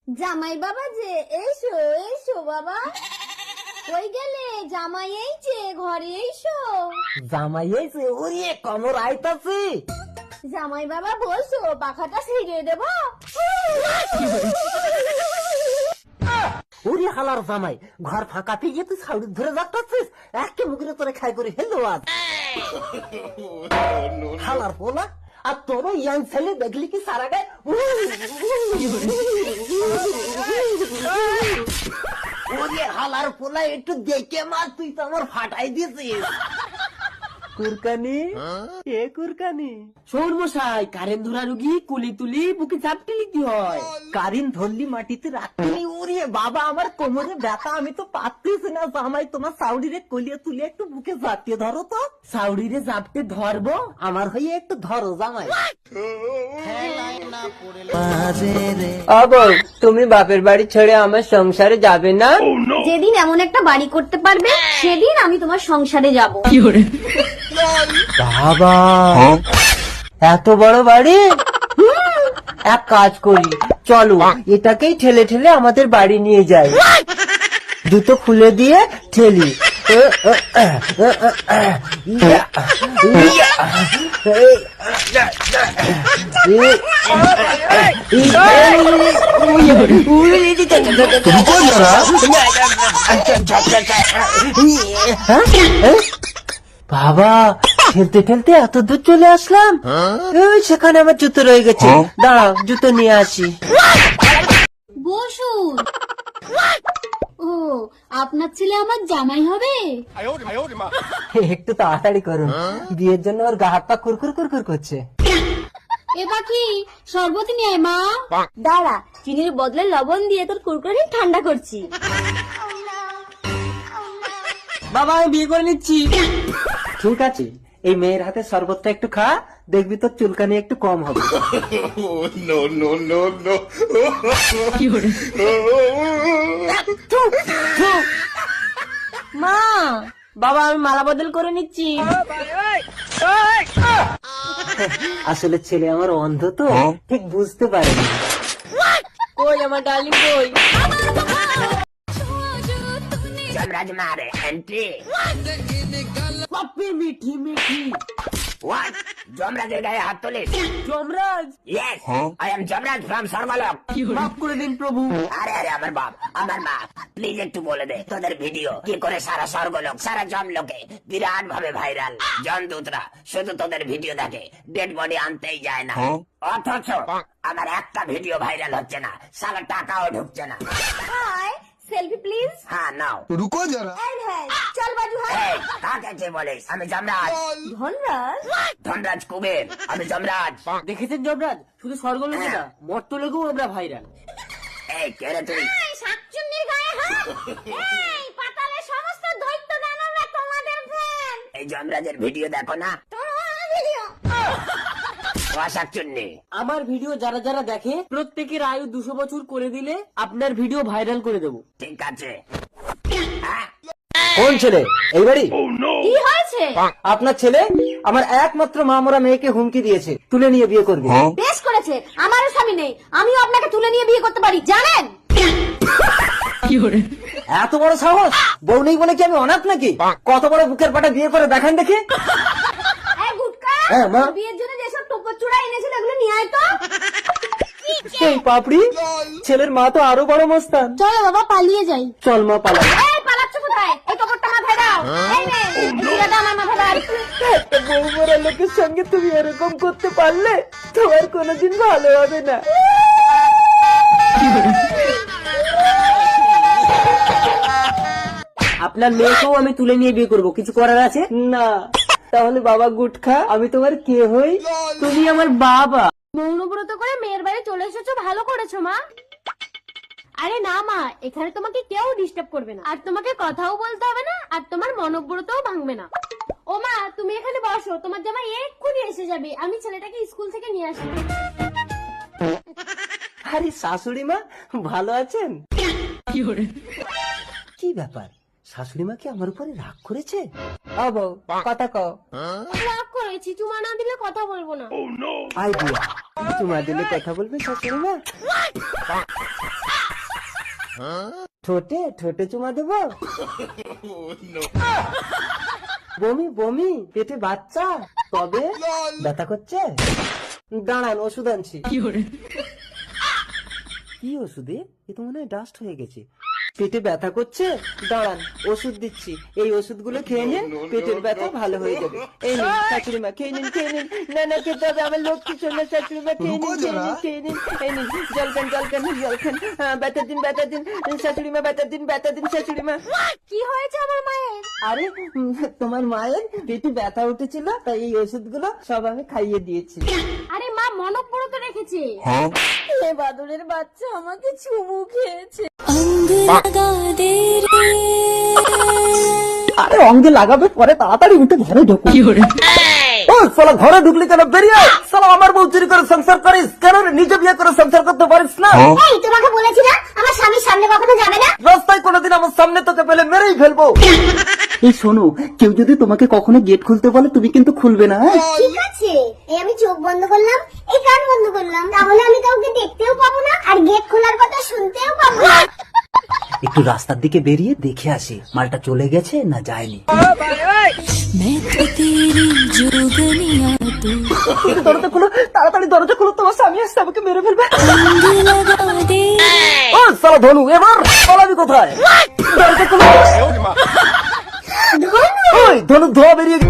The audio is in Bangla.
জামাই বাবা যে, এসো এসো বাবা। কই গেলে? জামাই এইছে, ঘরে এসো। জামাই এইছে? ওরে কমর আইতাছে। জামাই বাবা বসো, পাখাটা ছিঁড়ে দেবো। ওরে হালার জামাই, ঘর ফাঁকা পেয়ে তুই ছাউড়ি ধরে যাচ্ছিস, একে মুখে তোরে খাই করে হেলো আজ। হালার পোলা, আর তোর ইয়াং ছেলে দেখলি কি সারা গায়ে ওরে হালার পোলা, একটু দেখে মার, তুই তো আমার ফাটাই দিয়েছিস। কুরকানি এ কুরকানি, শোন মশাই, কারেন্ট ধরা রুগী কুলি তুলি বুকে চাপতে লিখতে হয়, কারেন্ট ধরলি মাটিতে রাখতে। ওরে বাবা, আমার কোমরে ব্যথা, আমি তো পারতেছি না। জামাই তোমার সাউডিরে কলিয়ে তুলে একটু বুকে চাপতে ধরো তো। সাউডিরে চাপতে ধরবো, আমার হয়ে একটু ধরো জামাই। তুমি বাপের বাড়ি ছেড়ে আমার সংসারে যাবে না? যেদিন এমন একটা বাড়ি করতে পারবে, সেদিন আমি তোমার সংসারে যাব। বাবা, এত বড় বাড়ি? এক কাজ করি, চলো এটাকেই ঠেলে ঠেলে আমাদের বাড়ি নিয়ে যাই। জুতো খুলে দিয়ে ঠেলি। বাবা, ঠেলতে ঠেলতে এত দূর চলে আসলাম। ওই সেখানে আমার জুতো রয়ে গেছে, দাঁড়াও জুতো নিয়ে আসি। বসুন। ও, আপনার ছেলে আমার জামাই হবে? একটু তাড়াতাড়ি করুন, বিয়ের জন্য ওর গা হাত পা কুরকুর কুরকুর করছে। এ পাখি, শরবত নিয়ে আয় মা। দাঁড়া, চিনির বদলে লবণ দিয়ে তোর কুরকুরি ঠান্ডা করছি। বাবা, আমি বিয়ে করে নিচ্ছি। ঠিক আছে, এই মেয়ের হাতে শরবতটা একটু খা, দেখবি তোর চুলকানি একটু কম হবে। মা, বাবা আমি মালা বদল করে নিচ্ছি। আসলে ছেলে আমার অন্ধ তো, ঠিক বুঝতে পারেনি। কই আমার ডার্লিং কই? যমরাজ মারে এন্ট্রি। পাপ্পি মিঠি মিঠি। হোয়াট? যমরাজের গায়ে হাত তোলিস? Yamraj? Yes, I am Yamraj from সর্বলোক। মাফ করে দিন প্রভু। আরে আরে আমার বাপ, আমার মা, প্লিজ একটু বলে দে তোদের ভিডিও কি করে সারা স্বর্গলোক, সারা জমলোকে বিরাট ভাবে ভাইরাল। জনদূতরা শুধু তোদের ভিডিও দেখে, ডেড বডি আনতেই যায় না। অথচ আমার একটা ভিডিও ভাইরাল হচ্ছে না, সারা টাকাও ঢুকছে না। Hi, selfie please. হ্যাঁ নাও। रुको जरा। চল বাজু। এই, কাকে যে বলিস? আমি যমরাজ। ধনরাজ? ধনরাজ কুবের, আমি যমরাজ। দেখেছেন যমরাজ, শুধু স্বর্গলোকে না, মর্তলোকেও আমরা ভাইরাল। এই কে রে তুই? শাকচুন্নির গায়ে হাত। এই পাতালের সমস্ত দৈত্য দানবরা তোমাদের ফ্যান। এই যমরাজের ভিডিও দেখো না? তোমার ভিডিও। শাকচুন্নি, আমার ভিডিও যারা যারা দেখে প্রত্যেকের আয়ু 200 বছর করে দিলে আপনার ভিডিও ভাইরাল করে দেবো। ঠিক আছে। হ্যাঁ? কোন ছেলে এই বাড়ি? কি হয়েছে? আপনার ছেলে আমার একমাত্র মা মরা মেয়েকে হুমকি দিয়েছে, তুলে নিয়ে বিয়ে করবে। বেশ করেছে, আমারও স্বামী নেই, আমিও আপনাকে তুলে নিয়ে বিয়ে করতে পারি, জানেন? এত বড় সাহস! বউ নেই বলে কি আমি অনাথ নাকি? কত বড় বুকের পাটা বিয়ে করে দেখান দেখি। এই গুটকা, হ্যাঁ, মা। বিয়ের জন্য যেসব টোপর চূড়া এনেছিল এগুলো নিয়ে আয় তো। এই পাপড়ি, ছেলের মা তো আরো বড় মস্তান। চলো বাবা পালিয়ে যাই। চল মা পালাই। এই পালাচ্ছ কোথায়? এই টোপরটা মাথায় দাও। এই নে, এই চূড়াটা আমার মাথায় দাও। একটা বউ মরা লোকের সঙ্গে তুমি এরকম করতে পারলে তোমার কোনোদিন ভালো হবে না। আপনার মেয়েকেও আমি তুলে নিয়ে বিয়ে করব, কিছু করার আছে? না। তাহলে বাবা গুটখা, আমি তোমার কে হই? তুমি আমার বাবা। মৌনব্রত করে মেয়ের বাড়ি চলে এসেছো, ভালো করেছো মা। আরে না মা, এখানে তোমাকে কেউ ডিস্টার্ব করবে না, আর তোমাকে কথাও বলতে হবে না, আর তোমার মনোব্রতও ভাঙবে না। ও মা, তুমি এখানে বসো, তোমার জামাই এক্ষুনি এসে যাবে, আমি ছেলেটাকে স্কুল থেকে নিয়ে আসি। আরে শাশুড়ি মা, ভালো আছেন? কি ব্যাপার, শাশুড়ি মা কি আমার উপরে রাগ করেছে? আ বউ, কথা কও। রাগ করেছি, চুমা না দিলে কথা বলবো না। আইডিয়া, চুমা দিলে কথা বলবে শাশুড়ি মা? ঠোঁটে ঠোঁটে চুমা দেবো? বমি বমি, পেটে বাচ্চা, তবে ব্যথা করছে? দাঁড়ান, ওষুধ আনছি। কি ওষুধে? এ তো মনে হয় ডাস্ট হয়ে গেছে। পেটে ব্যথা করছে, দাঁড়ান ওষুধ দিচ্ছি। এই ওষুধগুলো খেয়ে নিন, পেটের ব্যথা ভালো হয়ে যাবে। এই নিন শাশুড়ি মা, খেয়ে নিন, খেয়ে নিন। না না, খেতে হবে, আমার লক্ষ্মী সোনা শাশুড়ি মা, খেয়ে নিন, খেয়ে নিন, খেয়ে নিন। এই নিন, জল খান, জল খান, জল খান। ব্যথা দিন, ব্যথা দিন শাশুড়ি মা, ব্যথা দিন, ব্যথা দিন শাশুড়ি মা। কি হয়েছে আমার মায়ের? আরে তোমার মায়ের পেটে ব্যথা উঠেছিল, তাই এই ওষুধগুলো সব আমি খাইয়ে দিয়েছি। আরে মা মনব্বরত রেখেছে। এ বাদুড়ের বাচ্চা আমাকে চুমু খেয়েছে। আরে অঙ্গে লাগাবে, পরে তাড়াতাড়ি উঠে ঘরে ঢুকো। ও শালা, ঘরে ঢুকলি কেন? বেরিয়ে আয়। শালা, আমার বউ চুরি করে সংসার করিস কেন রে? নিজে বিয়ে করে সংসার করতে পারিস না? এই তোমাকে বলেছি না আমার স্বামীর সামনে কখনো যাবে না। রাস্তায় কোনোদিন আমার সামনে তোকে পেলে মেরেই ফেলবো। এই শোনো, কেউ যদি তোমাকে কখনো গেট খুলতে বলে, তুমি কিন্তু খুলবে না, হ্যাঁ? ঠিক আছে, এই আমি চোখ বন্ধ করলাম, এই কান বন্ধ করলাম, তাহলে আমি কাউকে দেখতেও পাবো না আর গেট খোলার কথা শুনতেও পাবো না। একটু রাস্তার দিকে বেরিয়ে দেখে আসি মালটা চলে গেছে না যায়নি। দরজা খুলো, তাড়াতাড়ি দরজা খুলো, তোমার স্বামী আসছে, আমাকে মেরে ফেলবে। ও শালা ধনু, এবার পালাবি কোথায়? দরজা খুলো। ওই ধনু, ধোয়া বেরিয়ে গেছে।